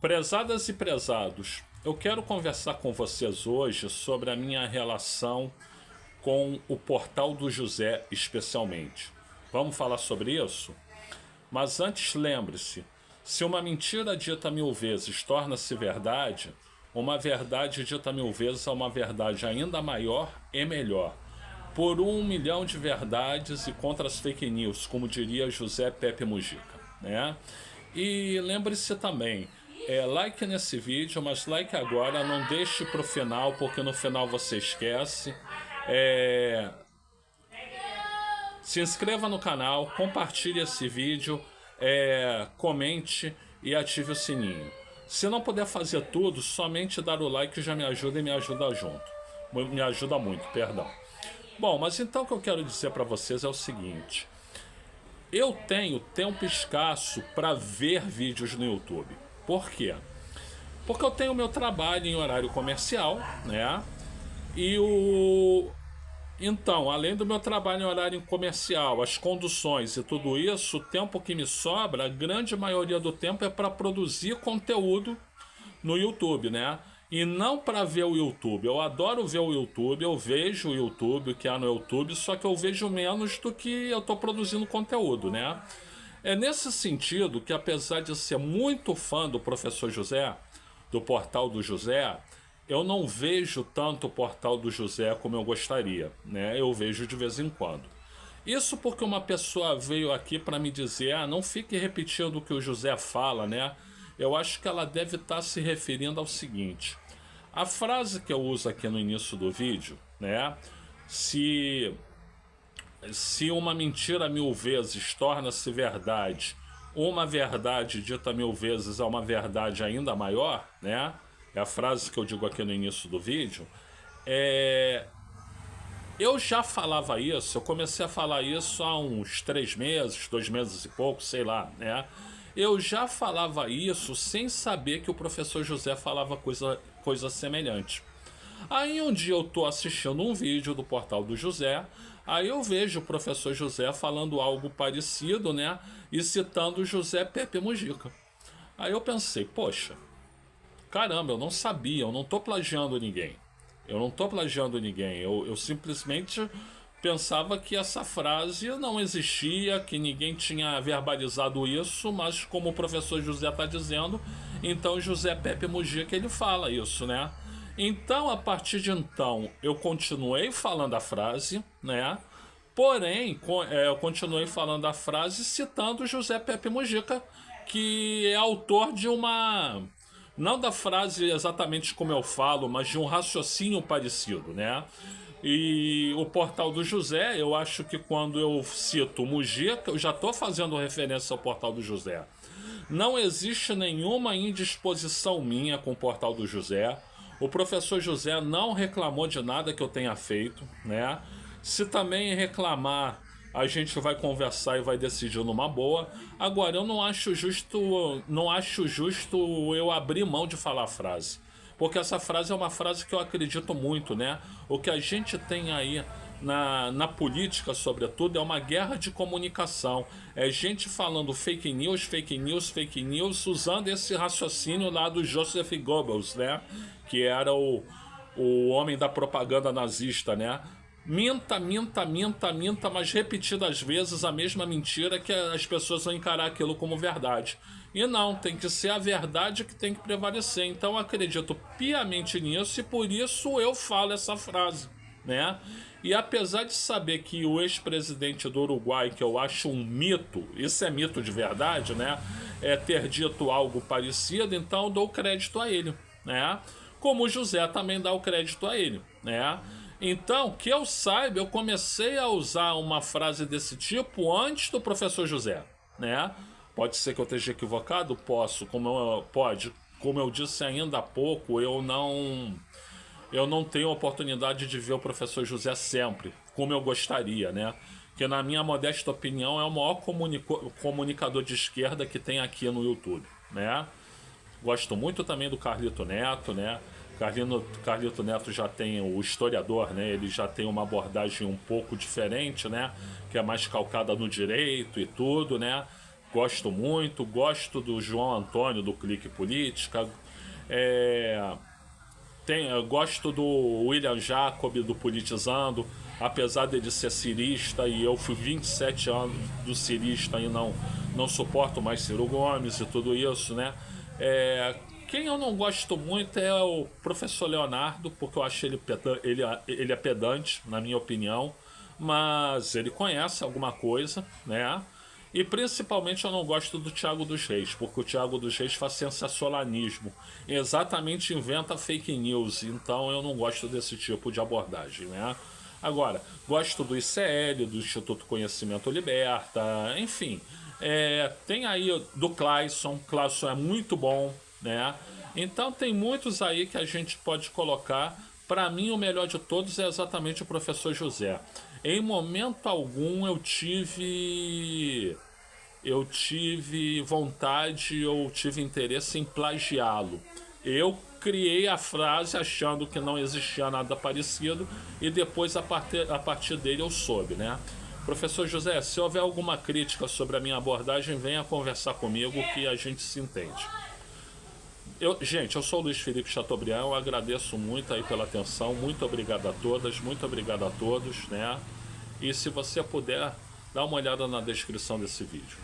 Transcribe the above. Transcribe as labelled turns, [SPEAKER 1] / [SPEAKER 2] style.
[SPEAKER 1] Prezadas e prezados, eu quero conversar com vocês hoje sobre a minha relação com o Portal do José, especialmente. Vamos falar sobre isso? Mas antes, lembre-se: se uma mentira dita 1000 vezes torna-se verdade, uma verdade dita 1000 vezes é uma verdade ainda maior e melhor. Por 1 milhão de verdades e contra as fake news, como diria José Pepe Mujica, né? E lembre-se também, like nesse vídeo, mas like agora, não deixe pro final, porque no final você esquece. Se inscreva no canal, compartilhe esse vídeo, comente e ative o sininho. Se não puder fazer tudo, somente dar o like já me ajuda e me ajuda junto. Me ajuda muito, perdão. Bom, mas então o que eu quero dizer para vocês é o seguinte: eu tenho tempo escasso para ver vídeos no YouTube. Por quê? Porque eu tenho meu trabalho em horário comercial, né? Então, além do meu trabalho em horário comercial, as conduções e tudo isso, o tempo que me sobra, a grande maioria do tempo é para produzir conteúdo no YouTube, né? E não para ver o YouTube. Eu adoro ver o YouTube, eu vejo o YouTube, o que há no YouTube, só que eu vejo menos do que eu estou produzindo conteúdo, né? É nesse sentido que, apesar de ser muito fã do Professor José, do Portal do José, eu não vejo tanto o Portal do José como eu gostaria, né? Eu vejo de vez em quando. Isso porque uma pessoa veio aqui para me dizer: não fique repetindo o que o José fala, né? Eu acho que ela deve estar se referindo ao seguinte: a frase que eu uso aqui no início do vídeo, né? Se uma mentira 1000 vezes torna-se verdade, uma verdade dita 1000 vezes é uma verdade ainda maior, né? É a frase que eu digo aqui no início do vídeo. Eu já falava isso, eu comecei a falar isso há uns 3 meses, 2 meses e pouco, sei lá, né? Eu já falava isso sem saber que o Professor José falava coisa semelhante. Aí um dia eu tô assistindo um vídeo do Portal do José, aí eu vejo o Professor José falando algo parecido, né? E citando José Pepe Mujica. Aí eu pensei: poxa, caramba, eu não sabia, eu não tô plagiando ninguém. Eu simplesmente pensava que essa frase não existia, que ninguém tinha verbalizado isso, mas como o Professor José está dizendo, então José Pepe Mujica, ele fala isso, né? Então, a partir de então, eu continuei falando a frase, né? Porém, eu continuei falando a frase citando José Pepe Mujica, que é autor de uma... não da frase exatamente como eu falo, mas de um raciocínio parecido, né? E o Portal do José, eu acho que quando eu cito Mujica, eu já estou fazendo referência ao Portal do José. Não existe nenhuma indisposição minha com o Portal do José. O Professor José não reclamou de nada que eu tenha feito, né? Se também reclamar, a gente vai conversar e vai decidir numa boa. Agora, eu não acho justo eu abrir mão de falar a frase, porque essa frase é uma frase que eu acredito muito, né? O que a gente tem aí na política, sobretudo, é uma guerra de comunicação. É gente falando fake news, fake news, fake news, usando esse raciocínio lá do Joseph Goebbels, né? Que era o homem da propaganda nazista, né? Minta, mas repetidas vezes a mesma mentira, que as pessoas vão encarar aquilo como verdade. E não, tem que ser a verdade que tem que prevalecer. Então eu acredito piamente nisso e por isso eu falo essa frase, né? E apesar de saber que o ex-presidente do Uruguai, que eu acho um mito, isso é mito de verdade, né? Ter dito algo parecido, então eu dou crédito a ele, né? Como o José também dá o crédito a ele, né? Então, que eu saiba, eu comecei a usar uma frase desse tipo antes do Professor José, né? Pode ser que eu esteja equivocado? Posso. Como eu disse ainda há pouco, eu não tenho a oportunidade de ver o Professor José sempre, como eu gostaria, né? Que, na minha modesta opinião, é o maior comunicador de esquerda que tem aqui no YouTube, né? Gosto muito também do Carlito Neto, né? Carlito Neto já tem o historiador, né? Ele já tem uma abordagem um pouco diferente, né? Que é mais calcada no direito e tudo, né? gosto muito. Gosto do João Antônio, do Clique Política. Eu gosto do William Jacob, do Politizando, apesar dele ser cirista, e eu fui 27 anos do cirista e não suporto mais Ciro Gomes e tudo isso, né? Quem eu não gosto muito é o professor Leonardo, porque eu acho ele é pedante, na minha opinião, mas ele conhece alguma coisa, né? E principalmente eu não gosto do Thiago dos Reis, porque o Thiago dos Reis faz sensacionalismo. Exatamente, inventa fake news. Então eu não gosto desse tipo de abordagem, né? Agora, gosto do ICL, do Instituto Conhecimento Liberta, enfim. Tem aí do Clayson. Clayson é muito bom, né? Então tem muitos aí que a gente pode colocar. Para mim, o melhor de todos é exatamente o professor José. Em momento algum eu tive vontade ou tive interesse em plagiá-lo. Eu criei a frase achando que não existia nada parecido e depois a partir dele eu soube, né? Professor José, se houver alguma crítica sobre a minha abordagem, venha conversar comigo que a gente se entende. Gente, eu sou o Luiz Felipe Chateaubriand, eu agradeço muito aí pela atenção, muito obrigado a todas, muito obrigado a todos, né? E se você puder, dá uma olhada na descrição desse vídeo.